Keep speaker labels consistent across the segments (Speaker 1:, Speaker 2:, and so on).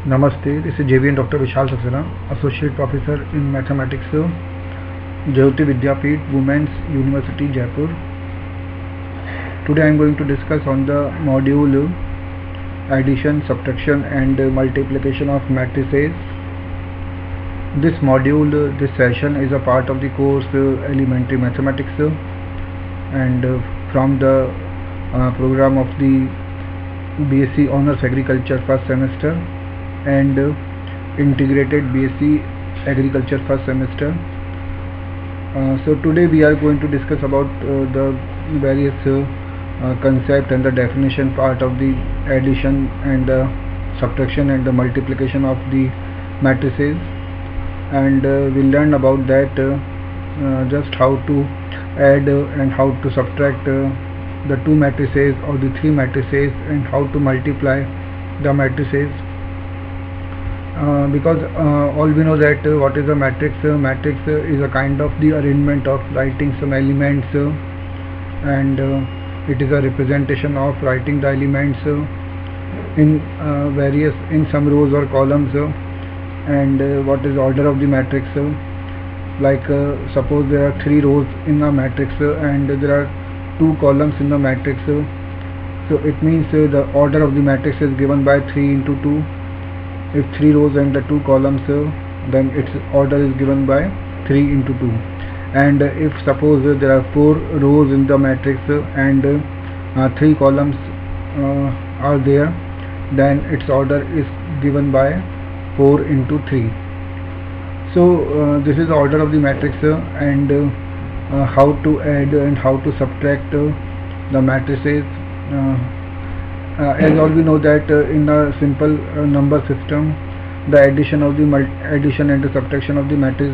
Speaker 1: Namaste, this is JVN Dr. Vishal Saxena, Associate Professor in Mathematics, Jyoti Vidyapeeth, Women's University, Jaipur. Today I am going to discuss on the module addition, subtraction and multiplication of matrices. This module, this session is a part of the course Elementary Mathematics and from the program of the BSc Honours Agriculture first semester and integrated BSc Agriculture first semester. So today we are going to discuss about the various concept and the definition part of the addition and the subtraction and the multiplication of the matrices, and we'll learn about that just how to add and how to subtract the two matrices or the three matrices and how to multiply the matrices. Because all we know that what is a matrix. Matrix is a kind of the arrangement of writing some elements and it is a representation of writing the elements in some rows or columns. And what is order of the matrix? Like suppose there are 3 rows in a matrix and there are 2 columns in the matrix. So it means the order of the matrix is given by 3 into 2. If 3 rows and the 2 columns, then its order is given by 3 into 2. And if suppose there are 4 rows in the matrix and 3 columns are there, then its order is given by 4 into 3. So this is the order of the matrix and how to add and how to subtract the matrices. As all we know that in a simple number system, the addition and the subtraction of the matrix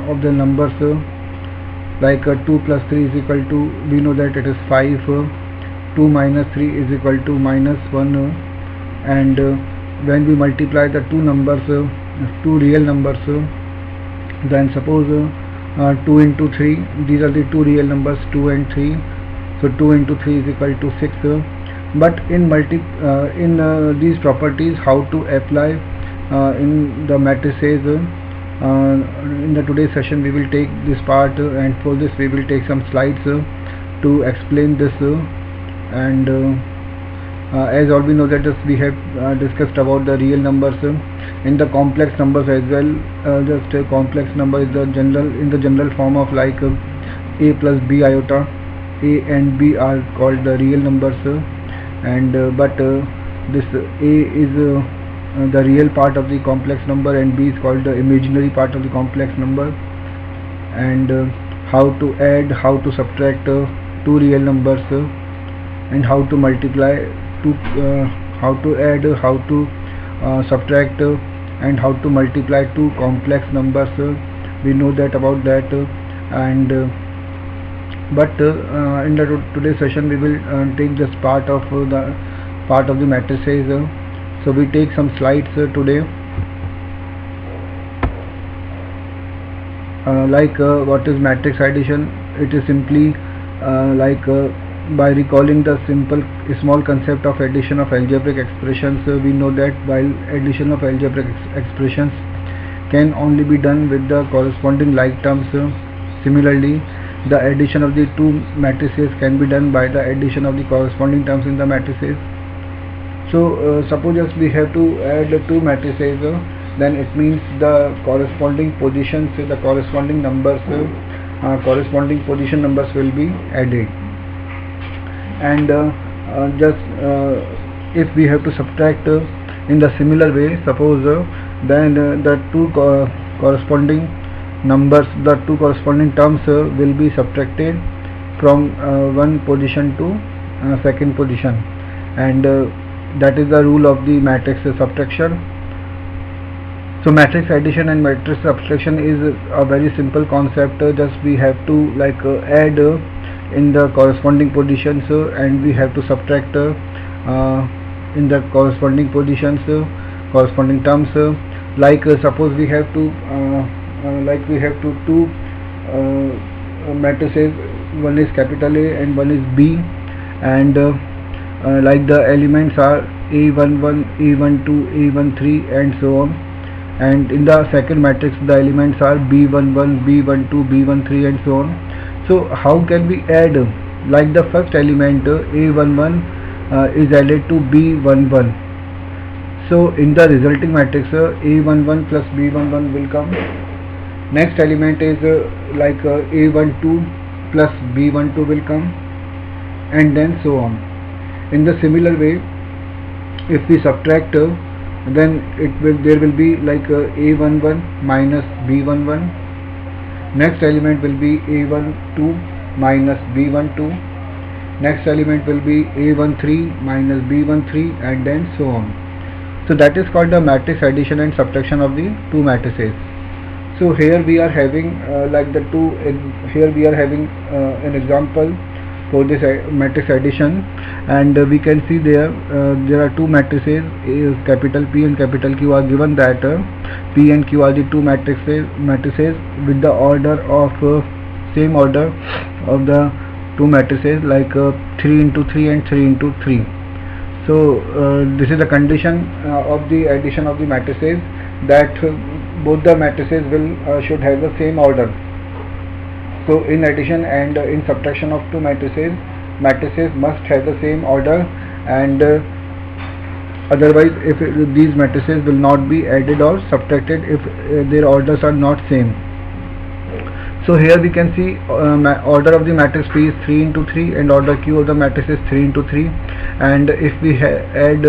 Speaker 1: of the numbers, like 2 plus 3 is equal to, we know that it is 5. 2 minus 3 is equal to minus 1. And when we multiply the two numbers, two real numbers, then suppose 2 into 3, these are the two real numbers 2 and 3. So 2 into 3 is equal to 6. But in these properties, how to apply in the matrices, in the today's session we will take this part, and for this we will take some slides to explain this. And as all we know that we have discussed about the real numbers. In the complex numbers as well, just a complex number is in the general form of like a plus b iota. A and b are called the real numbers, and but this a is the real part of the complex number and b is called the imaginary part of the complex number. And how to add, how to subtract two real numbers, and how to multiply how to add, how to subtract and how to multiply two complex numbers. We know that about that. And but in the today's session we will take this part of the matrices. So we take some slides today, like what is matrix addition. It is simply like by recalling the small concept of addition of algebraic expressions. We know that while addition of algebraic expressions can only be done with the corresponding like terms, similarly the addition of the two matrices can be done by the addition of the corresponding terms in the matrices. So suppose just we have to add two matrices, then it means the corresponding positions, the corresponding numbers, corresponding position numbers will be added. And just if we have to subtract in the similar way, suppose then the two corresponding numbers, the two corresponding terms will be subtracted from one position to second position, and that is the rule of the matrix subtraction. So matrix addition and matrix subtraction is a very simple concept. Just we have to like add in the corresponding positions and we have to subtract in the corresponding positions, corresponding terms. Like suppose we have to two matrices, one is capital A and one is B, and like the elements are A11, A12, A13 and so on. And in the second matrix the elements are B11, B12, B13 and so on. So how can we add, like the first element A11 is added to B11. So in the resulting matrix A11 plus B11 will come. Next element is A12 plus B12 will come, and then so on. In the similar way, if we subtract then there will be like A11 minus B11. Next element will be A12 minus B12. Next element will be A13 minus B13 and then so on. So that is called the matrix addition and subtraction of the two matrices. So here we are having here we are having an example for this matrix addition, and we can see there are two matrices, capital P and capital Q are given, that P and Q are the two matrices with the order of same order of the two matrices, like 3 into 3 and 3 into 3. So this is the condition of the addition of the matrices, that both the matrices should have the same order. So in addition and in subtraction of two matrices must have the same order, and otherwise if these matrices will not be added or subtracted if their orders are not same. So here we can see order of the matrix P is 3 into 3 and order Q of the matrix is 3 into 3, and if we add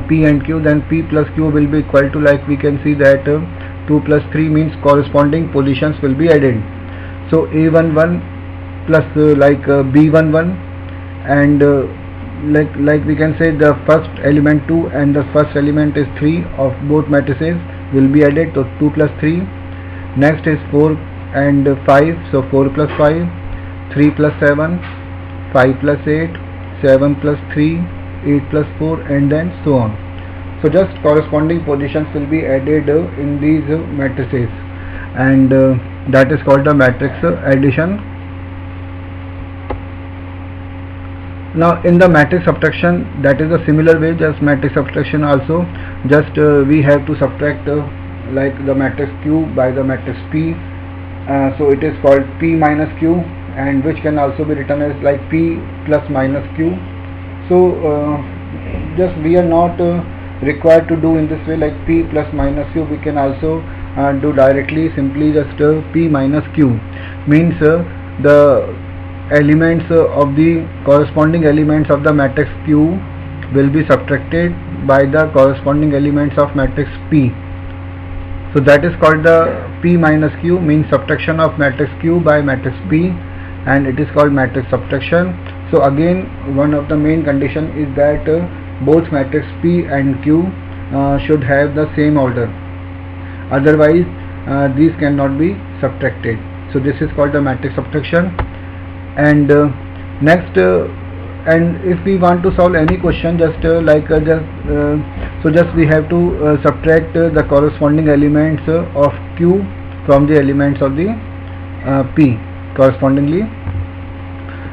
Speaker 1: P and Q, then P plus Q will be equal to, like we can see that 2 plus 3 means corresponding positions will be added. So A11 plus B11, and like we can say the first element 2 and the first element is 3 of both matrices will be added, so 2 plus 3. Next is 4 and 5, so 4 plus 5, 3 plus 7, 5 plus 8, 7 plus 3, 8 plus 4 and then so on. So just corresponding positions will be added in these matrices, and that is called the matrix addition. Now in the matrix subtraction, that is a similar way, just matrix subtraction also, just we have to subtract like the matrix Q by the matrix P, so it is called P minus Q, and which can also be written as like P plus minus Q. So just we are not required to do in this way like P plus minus Q, we can also do directly, simply just P minus Q means the elements of the corresponding elements of the matrix Q will be subtracted by the corresponding elements of matrix P. So that is called the P minus Q, means subtraction of matrix Q by matrix P, and it is called matrix subtraction. So again, one of the main condition is that both matrix P and Q should have the same order, otherwise these cannot be subtracted. So this is called the matrix subtraction. And next, and if we want to solve any question, just so just we have to subtract the corresponding elements of Q from the elements of the P correspondingly.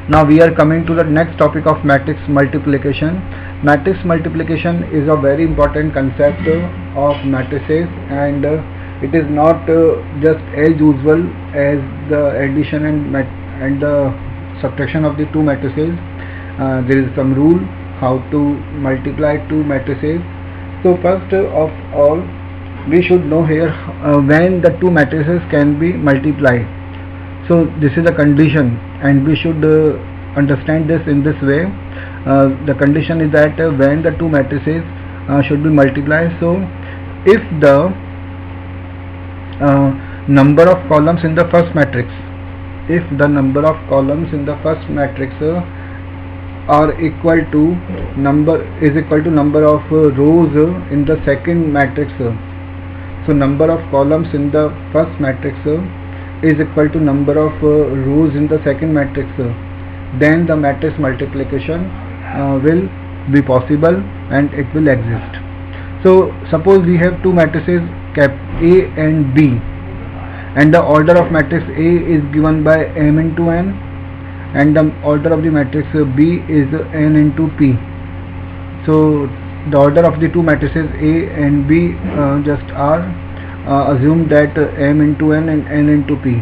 Speaker 1: Now we are coming to the next topic of matrix multiplication. Matrix multiplication is a very important concept of matrices, and it is not just as usual as the addition and the subtraction of the two matrices. There is some rule how to multiply two matrices. So first of all, we should know here when the two matrices can be multiplied. So this is a condition, and we should understand this in this way. The condition is that when the two matrices should be multiplied, so if the number of columns in the first matrix, if the number of columns in the first matrix are equal to number of rows in the second matrix, so number of columns in the first matrix is equal to number of rows in the second matrix, then the matrix multiplication will be possible and it will exist. So suppose we have two matrices cap A and B, and the order of matrix A is given by m into n, and the order of the matrix B is n into p. So the order of the two matrices A and B just are assume that m into n and n into p.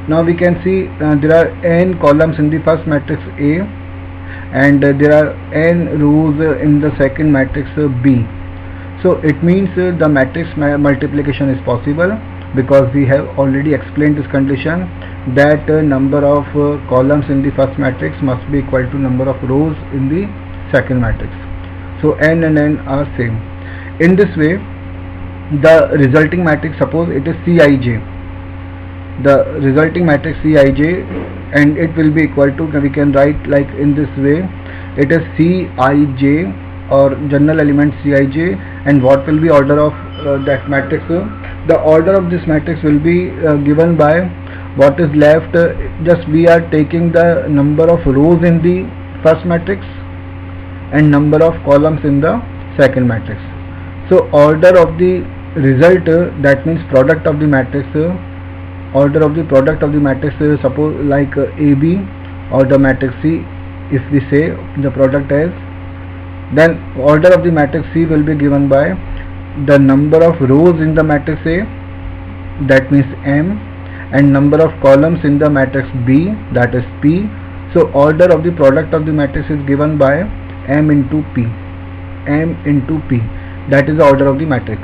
Speaker 1: Now we can see there are n columns in the first matrix A, and there are n rows in the second matrix B. So it means the matrix multiplication is possible, because we have already explained this condition that number of columns in the first matrix must be equal to number of rows in the second matrix. So n and n are same. In this way, the resulting matrix, suppose it is Cij, the resulting matrix Cij, and it will be equal to, we can write like in this way, it is Cij or general element Cij, and what will be order of that matrix? The order of this matrix will be given by what is left, just we are taking the number of rows in the first matrix and number of columns in the second matrix. So order of the result, that means product of the matrix, order of the product of the matrix, suppose like AB or the matrix C, if we say the product as, then order of the matrix C will be given by the number of rows in the matrix A, that means M, and number of columns in the matrix B, that is P. So order of the product of the matrix is given by M into P, M into P, that is the order of the matrix.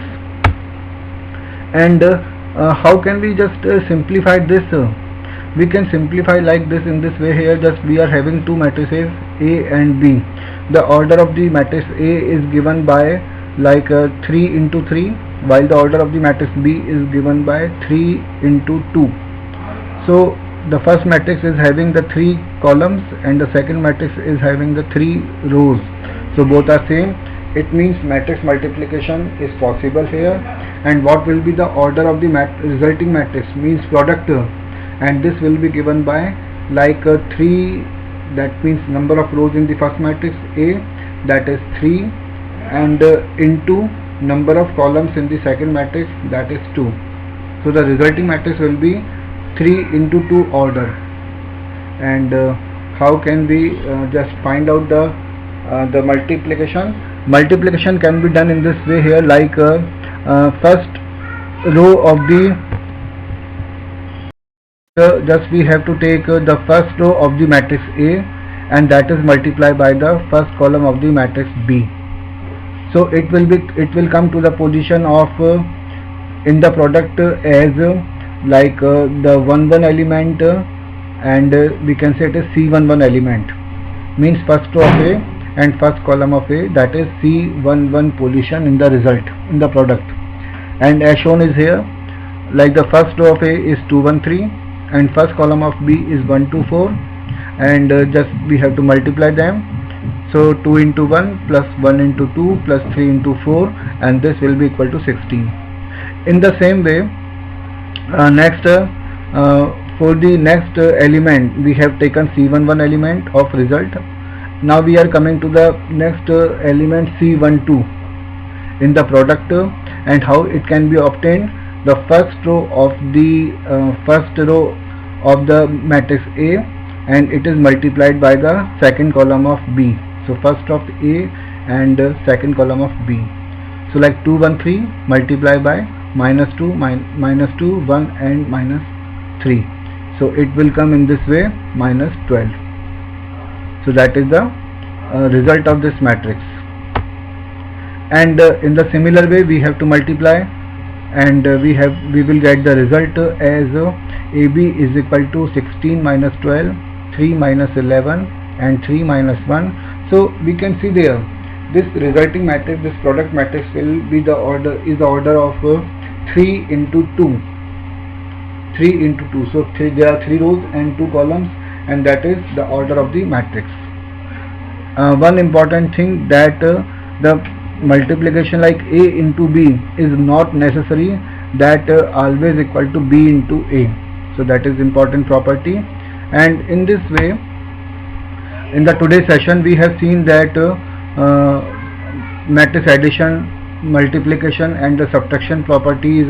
Speaker 1: And how can we just simplify this? We can simplify like this, in this way. Here just we are having two matrices A and B. The order of the matrix A is given by like 3 into 3, while the order of the matrix B is given by 3 into 2. So the first matrix is having the 3 columns and the second matrix is having the 3 rows. So both are same. It means matrix multiplication is possible here. And what will be the order of the resulting matrix, means product, and this will be given by like 3, that means number of rows in the first matrix A, that is 3, and into number of columns in the second matrix, that is 2. So the resulting matrix will be 3 into 2 order. And how can we just find out the multiplication? Multiplication can be done in this way here, like first row of the just we have to take the first row of the matrix A, and that is multiplied by the first column of the matrix B. So it will come to the position of in the product as like the 1 1 element, and we can say it is C11 element, means first row of A and first column of A, that is C11 position in the result, in the product. And as shown is here, like the first row of A is 2 1 3 and first column of B is 1 2 4, and just we have to multiply them. So 2 into 1 plus 1 into 2 plus 3 into 4, and this will be equal to 16. In the same way, next for the next element we have taken C11 element of result. Now we are coming to the next element C12 in the product, and how it can be obtained. The first row of the matrix A, and it is multiplied by the second column of B. So first of A and second column of B. So like 2 1 3 multiplied by minus 2 1 and minus 3. So it will come in this way, minus 12. So that is the result of this matrix. And in the similar way we have to multiply, and we will get the result as AB is equal to 16 minus 12, 3 minus 11 and 3 minus 1. So we can see there, this resulting matrix, this product matrix will be the order of 3 into 2. 3 into 2. So there are 3 rows and 2 columns, and that is the order of the matrix. One important thing, that the multiplication like A into B is not necessary that always equal to B into A. So that is important property. And in this way, in the today's session we have seen that matrix addition, multiplication and the subtraction properties.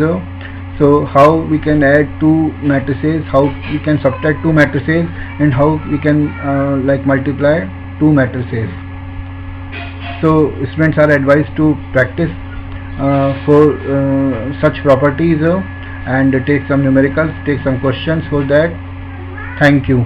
Speaker 1: So how we can add two matrices, how we can subtract two matrices, and how we can like multiply two matrices. So students are advised to practice for such properties and take some numericals, take some questions for that. Thank you.